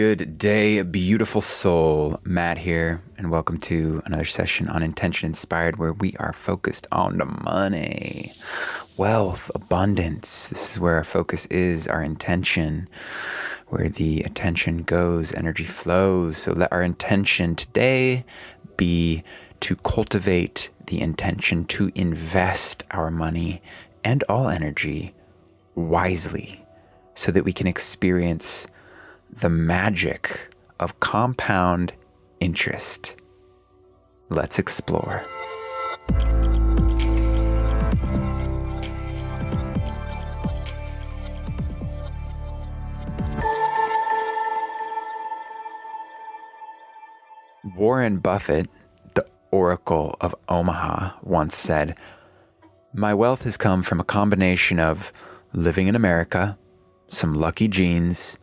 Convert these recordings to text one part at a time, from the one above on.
Good day, beautiful soul. Matt here, and welcome to another session on Intention Inspired, where we are focused on the money, wealth, abundance. This is where our focus is, our intention. Where the attention goes, energy flows. So let our intention today be to cultivate the intention to invest our money and all energy wisely so that we can experience the magic of compound interest. Let's explore. Warren Buffett, the Oracle of Omaha, once said, "My wealth has come from a combination of living in America, some lucky genes,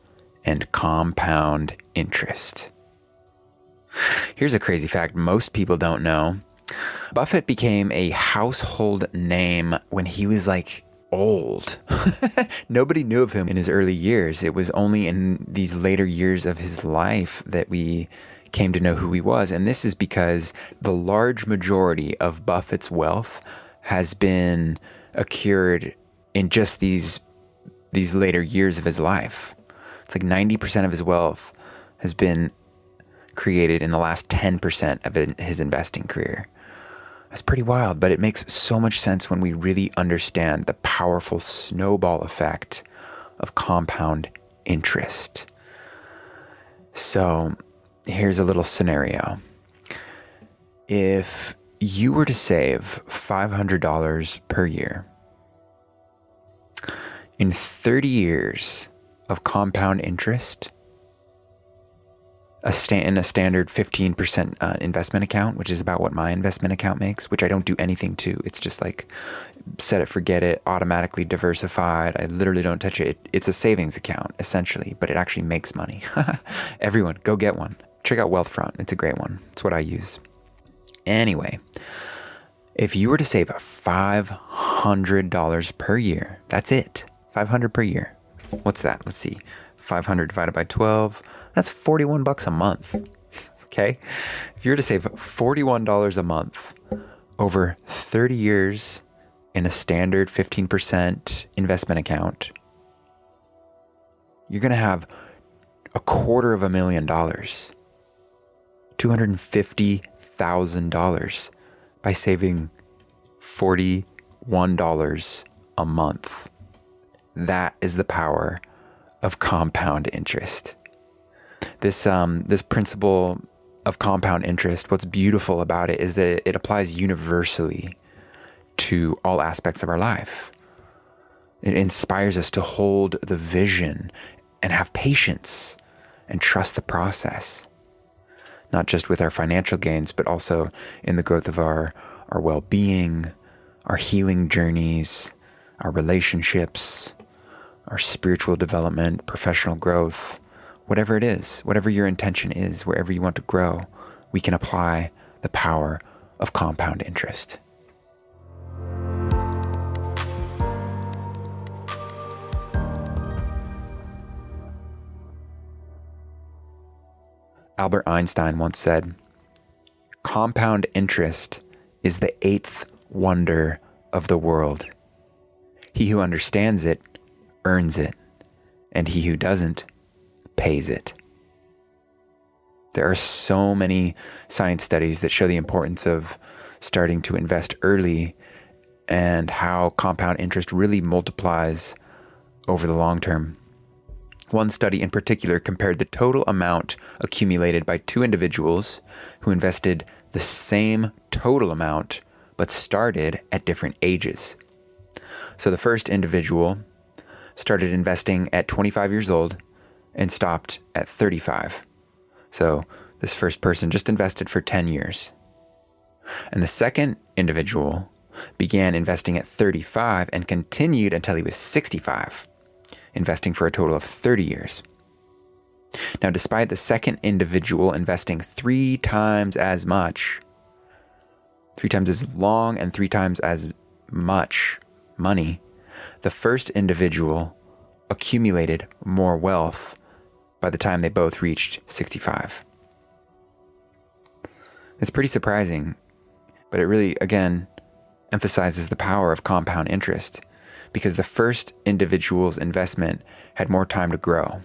and compound interest." Here's a crazy fact most people don't know. Buffett became a household name when he was old. Nobody knew of him in his early years. It was only in these later years of his life that we came to know who he was. And this is because the large majority of Buffett's wealth has been accrued in just these later years of his life. It's like 90% of his wealth has been created in the last 10% of his investing career. That's pretty wild, but it makes so much sense when we really understand the powerful snowball effect of compound interest. So here's a little scenario. If you were to save $500 per year, in 30 years of compound interest, in a standard 15% investment account, which is about what my investment account makes, which I don't do anything to. It's just set it, forget it, automatically diversified. I literally don't touch it. It's a savings account, essentially, but it actually makes money. Everyone, go get one. Check out Wealthfront. It's a great one. It's what I use. Anyway, if you were to save $500 per year, that's it. $500 per year. What's that? Let's see. 500 divided by 12. That's $41 a month. Okay? If you were to save $41 a month over 30 years in a standard 15% investment account, you're going to have $250,000, $250,000 by saving $41 a month. That is the power of compound interest. This principle of compound interest, what's beautiful about it is that it applies universally to all aspects of our life. It inspires us to hold the vision and have patience and trust the process, not just with our financial gains, but also in the growth of our well-being, our healing journeys, our relationships, our spiritual development, professional growth, whatever it is, whatever your intention is, wherever you want to grow, we can apply the power of compound interest. Albert Einstein once said, "Compound interest is the eighth wonder of the world. He who understands it earns it, and he who doesn't pays it." There are so many science studies that show the importance of starting to invest early and how compound interest really multiplies over the long term. One study in particular compared the total amount accumulated by two individuals who invested the same total amount but started at different ages. So the first individual started investing at 25 years old and stopped at 35. So this first person just invested for 10 years. And the second individual began investing at 35 and continued until he was 65, investing for a total of 30 years. Now, despite the second individual investing 3 times as much, 3 times as long and 3 times as much money, the first individual accumulated more wealth by the time they both reached 65. It's pretty surprising, but it really, again, emphasizes the power of compound interest, because the first individual's investment had more time to grow.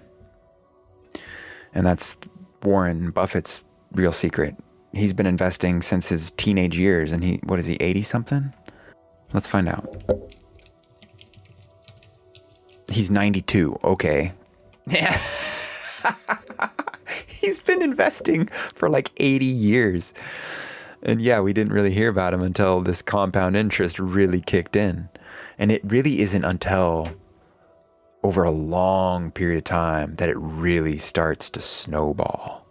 And that's Warren Buffett's real secret. He's been investing since his teenage years, and what is he, 80 something? Let's find out. He's 92. Okay. Yeah. He's been investing for like 80 years. And yeah, we didn't really hear about him until this compound interest really kicked in. And it really isn't until over a long period of time that it really starts to snowball.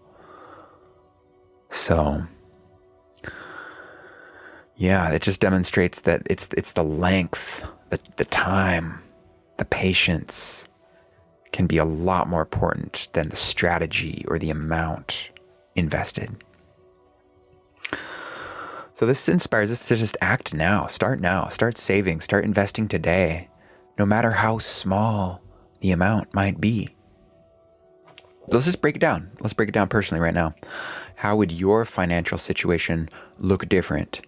So, yeah, it just demonstrates that it's the length, the time, the patience can be a lot more important than the strategy or the amount invested. So this inspires us to just act now, start saving, start investing today, no matter how small the amount might be. Let's just break it down. Let's break it down personally right now. How would your financial situation look different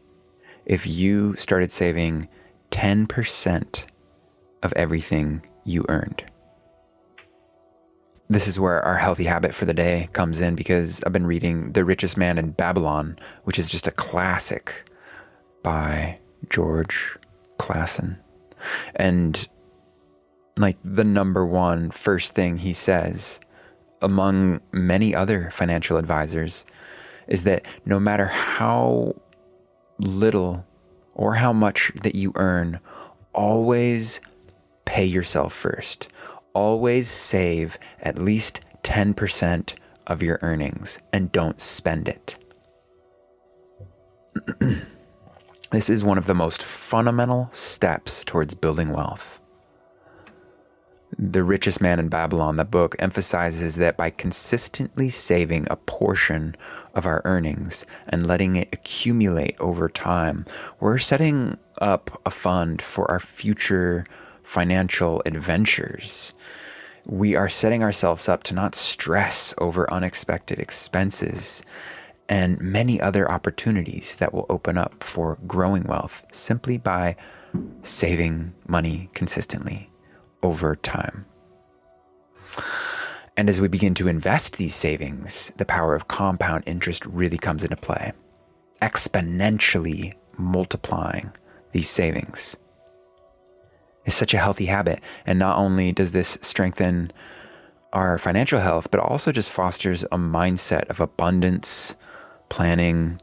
if you started saving 10% of everything you earned? This is where our healthy habit for the day comes in, because I've been reading The Richest Man in Babylon, which is just a classic by George Clason. And like the number one first thing he says, among many other financial advisors, is that no matter how little or how much that you earn, always pay yourself first. Always save at least 10% of your earnings and don't spend it. This is one of the most fundamental steps towards building wealth. The Richest Man in Babylon, the book, emphasizes that by consistently saving a portion of our earnings and letting it accumulate over time, we're setting up a fund for our future financial adventures. We are setting ourselves up to not stress over unexpected expenses and many other opportunities that will open up for growing wealth simply by saving money consistently over time. And as we begin to invest these savings, the power of compound interest really comes into play, exponentially multiplying these savings. Is such a healthy habit. And not only does this strengthen our financial health, but also just fosters a mindset of abundance, planning,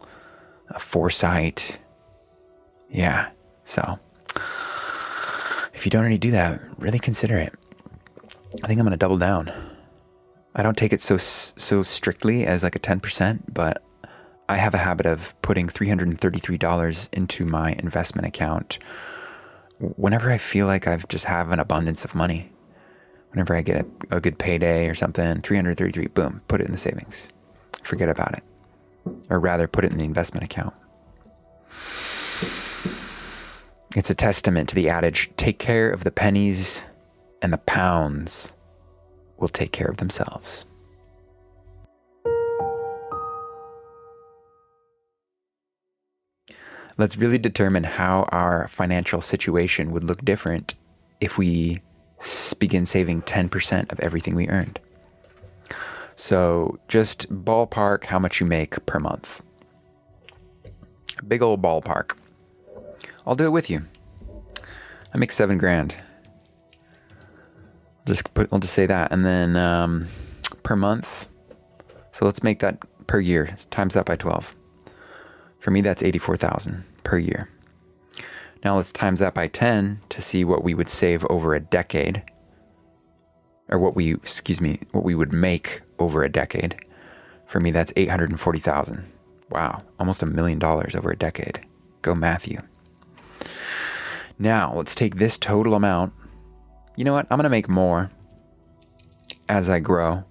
foresight. Yeah. So if you don't already do that, really consider it. I think I'm going to double down. I don't take it so strictly as like a 10%, but I have a habit of putting $333 into my investment account whenever I feel like I just have an abundance of money. Whenever I get a good payday or something, 333, boom, put it in the savings. Forget about it. Or rather, put it in the investment account. It's a testament to the adage, take care of the pennies and the pounds will take care of themselves. Let's really determine how our financial situation would look different if we begin saving 10% of everything we earned. So just ballpark how much you make per month. Big old ballpark. I'll do it with you. I make $7,000. I'll just say that. And then per month. So let's make that per year. Times that by 12. For me, that's $84,000 per year. Now let's times that by 10 to see what we would save over a decade, or what we would make over a decade. For me, that's $840,000. Wow, almost $1 million over a decade. Go Matthew. Now let's take this total amount. You know what? I'm going to make more as I grow,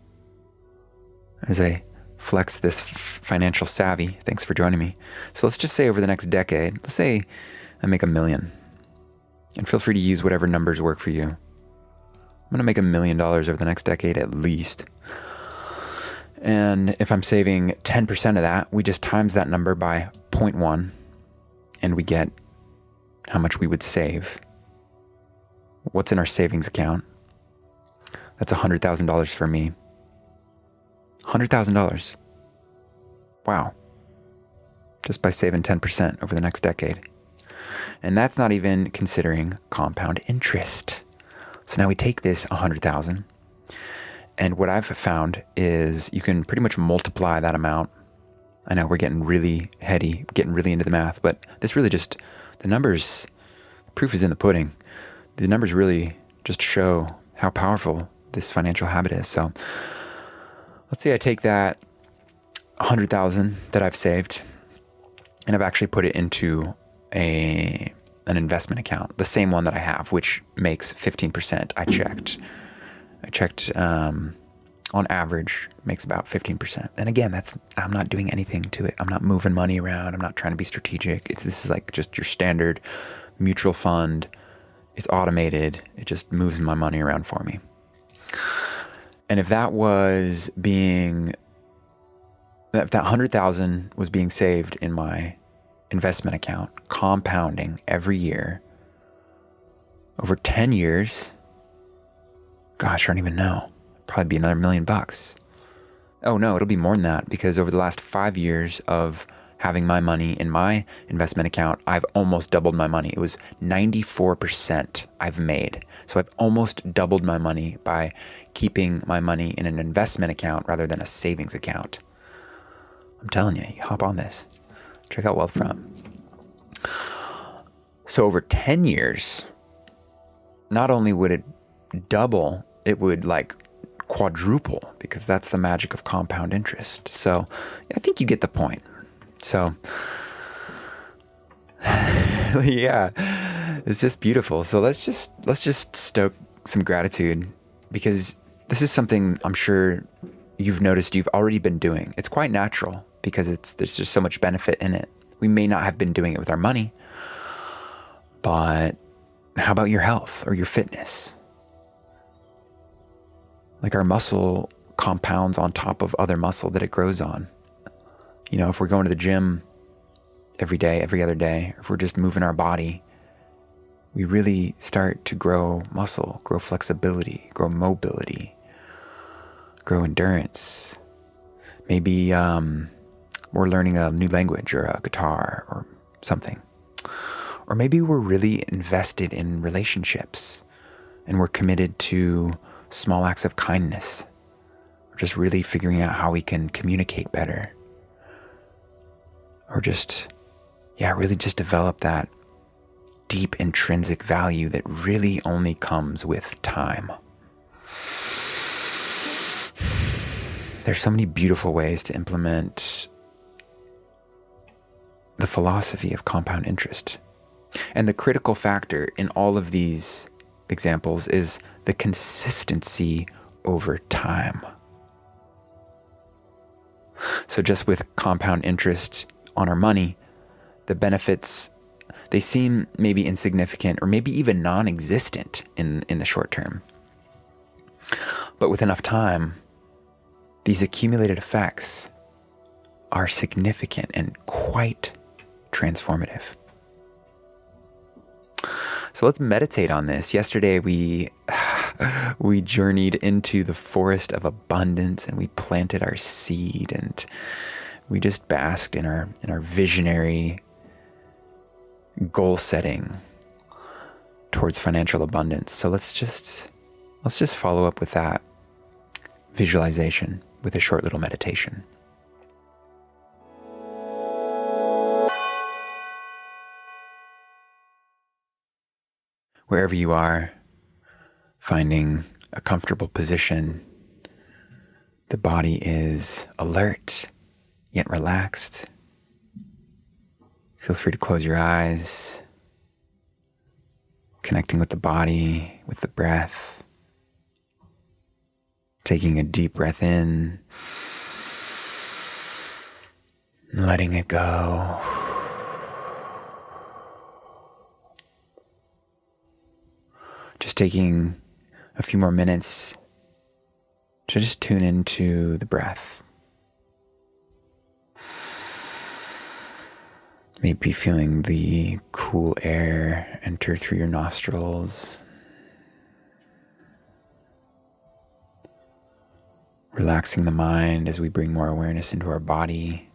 as I flex this financial savvy. Thanks for joining me. So let's just say over the next decade, let's say I make $1 million. And feel free to use whatever numbers work for you. I'm going to make $1 million over the next decade at least. And if I'm saving 10% of that, we just times that number by 0.1 and we get how much we would save. What's in our savings account? That's $100,000 for me. $100,000. Wow. Just by saving 10% over the next decade. And that's not even considering compound interest. So now we take this 100,000, and what I've found is you can pretty much multiply that amount. I know we're getting really heady, getting really into the math, but this really just, the numbers, proof is in the pudding. The numbers really just show how powerful this financial habit is. So let's say I take that 100,000 that I've saved, and I've actually put it into an investment account, the same one that I have, which makes 15%. I checked on average makes about 15%. And again, I'm not doing anything to it. I'm not moving money around. I'm not trying to be strategic. This is like just your standard mutual fund. It's automated. It just moves my money around for me. And if that 100,000 was being saved in my investment account, compounding every year over 10 years, gosh, I don't even know. Probably be another $1 million. Oh no, it'll be more than that, because over the last 5 years of having my money in my investment account, I've almost doubled my money. It was 94% I've made. So I've almost doubled my money by keeping my money in an investment account rather than a savings account. I'm telling you, hop on this. Check out Wealthfront. So over 10 years, not only would it double, it would like quadruple, because that's the magic of compound interest. So I think you get the point. So yeah, it's just beautiful. So let's just stoke some gratitude, because this is something I'm sure you've noticed you've already been doing. It's quite natural because there's just so much benefit in it. We may not have been doing it with our money, but how about your health or your fitness? Like our muscle compounds on top of other muscle that it grows on. You know, if we're going to the gym every day, every other day, if we're just moving our body, we really start to grow muscle, grow flexibility, grow mobility, grow endurance. Maybe we're learning a new language or a guitar or something. Or maybe we're really invested in relationships and we're committed to small acts of kindness. We're just really figuring out how we can communicate better. Or really just develop that deep intrinsic value that really only comes with time. There's so many beautiful ways to implement the philosophy of compound interest. And the critical factor in all of these examples is the consistency over time. So just with compound interest on our money, the benefits, they seem maybe insignificant or maybe even non-existent in the short term. But with enough time, these accumulated effects are significant and quite transformative. So let's meditate on this. Yesterday we journeyed into the forest of abundance and we planted our seed and we just basked in our visionary goal setting towards financial abundance. So let's just follow up with that visualization with a short little meditation. Wherever you are, finding a comfortable position, the body is alert yet relaxed. Feel free to close your eyes, connecting with the body, with the breath, taking a deep breath in, and letting it go. Just taking a few more minutes to just tune into the breath. Maybe feeling the cool air enter through your nostrils. Relaxing the mind as we bring more awareness into our body.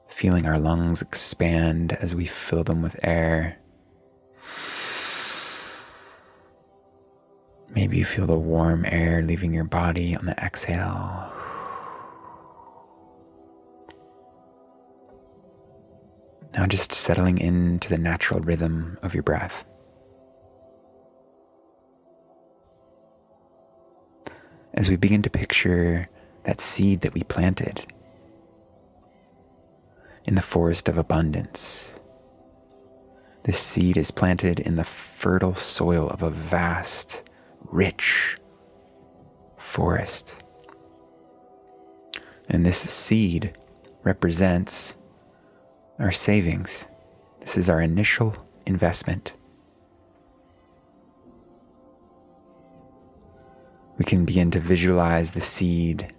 Feeling our lungs expand as we fill them with air. Maybe you feel the warm air leaving your body on the exhale. Now just settling into the natural rhythm of your breath. As we begin to picture that seed that we planted in the forest of abundance. This seed is planted in the fertile soil of a vast, rich forest. And this seed represents our savings. This is our initial investment. We can begin to visualize the seed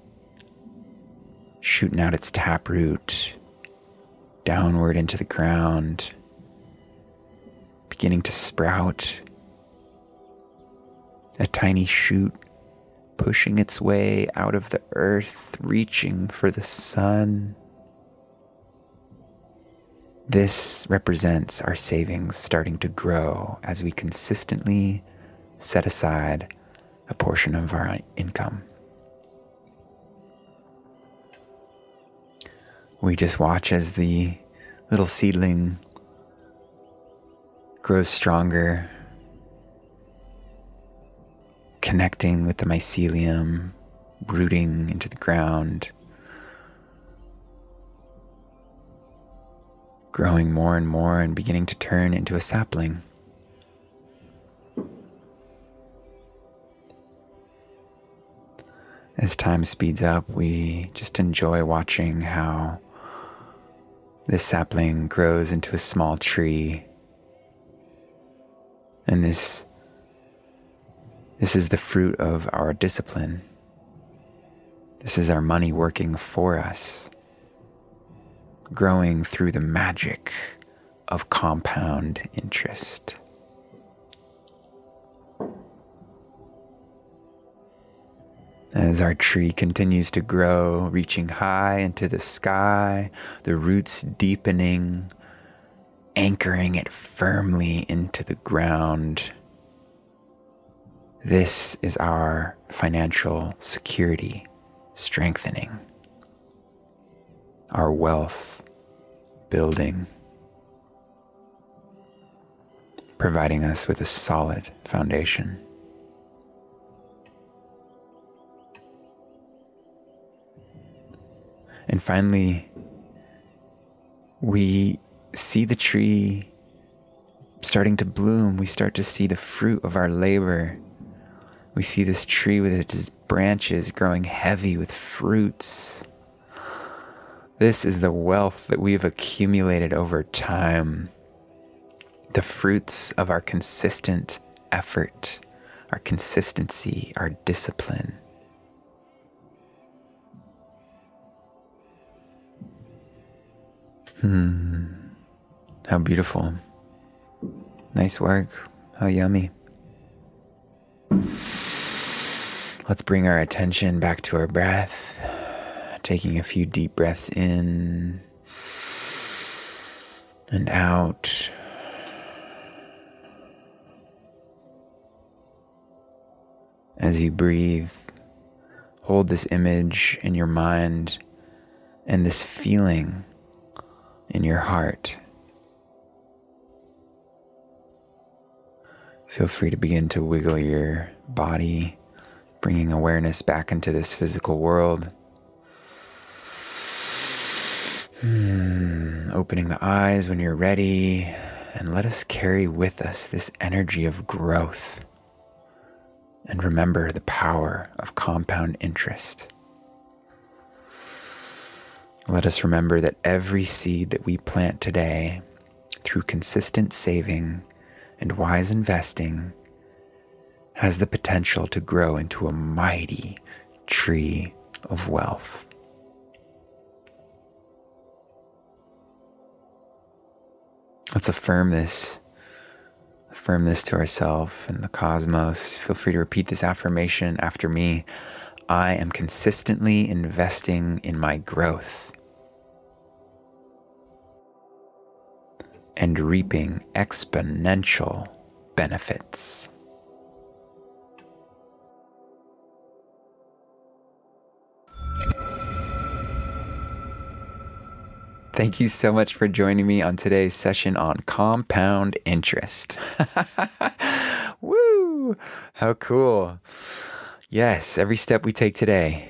shooting out its taproot downward into the ground, beginning to sprout, a tiny shoot pushing its way out of the earth, reaching for the sun. This represents our savings starting to grow as we consistently set aside a portion of our income. We just watch as the little seedling grows stronger, connecting with the mycelium, rooting into the ground, growing more and more and beginning to turn into a sapling. As time speeds up, we just enjoy watching how this sapling grows into a small tree. And this is the fruit of our discipline. This is our money working for us, growing through the magic of compound interest. As our tree continues to grow, reaching high into the sky, the roots deepening, anchoring it firmly into the ground. This is our financial security strengthening, our wealth building, providing us with a solid foundation. And finally, we see the tree starting to bloom. We start to see the fruit of our labor. We see this tree with its branches growing heavy with fruits. This is the wealth that we have accumulated over time. The fruits of our consistent effort, our consistency, our discipline. How beautiful. Nice work. How yummy. Let's bring our attention back to our breath, taking a few deep breaths in and out. As you breathe, hold this image in your mind and this feeling in your heart. Feel free to begin to wiggle your body, bringing awareness back into this physical world. Opening the eyes when you're ready, and let us carry with us this energy of growth. And remember the power of compound interest. Let us remember that every seed that we plant today, through consistent saving and wise investing, has the potential to grow into a mighty tree of wealth. Let's affirm this. Affirm this to ourselves and the cosmos. Feel free to repeat this affirmation after me. I am consistently investing in my growth and reaping exponential benefits. Thank you so much for joining me on today's session on compound interest. Woo! How cool. Yes, every step we take today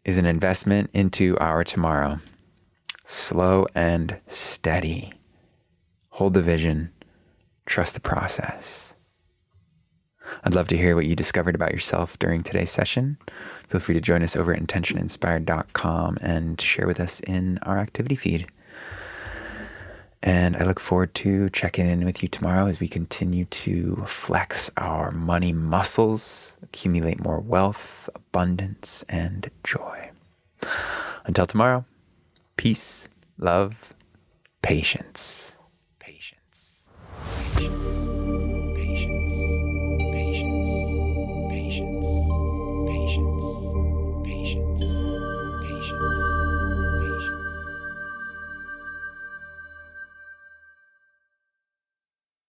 is an investment into our tomorrow. Slow and steady. Hold the vision. Trust the process. I'd love to hear what you discovered about yourself during today's session. Feel free to join us over at intentioninspired.com and share with us in our activity feed. And I look forward to checking in with you tomorrow as we continue to flex our money muscles, accumulate more wealth, abundance, and joy. Until tomorrow, peace, love, patience.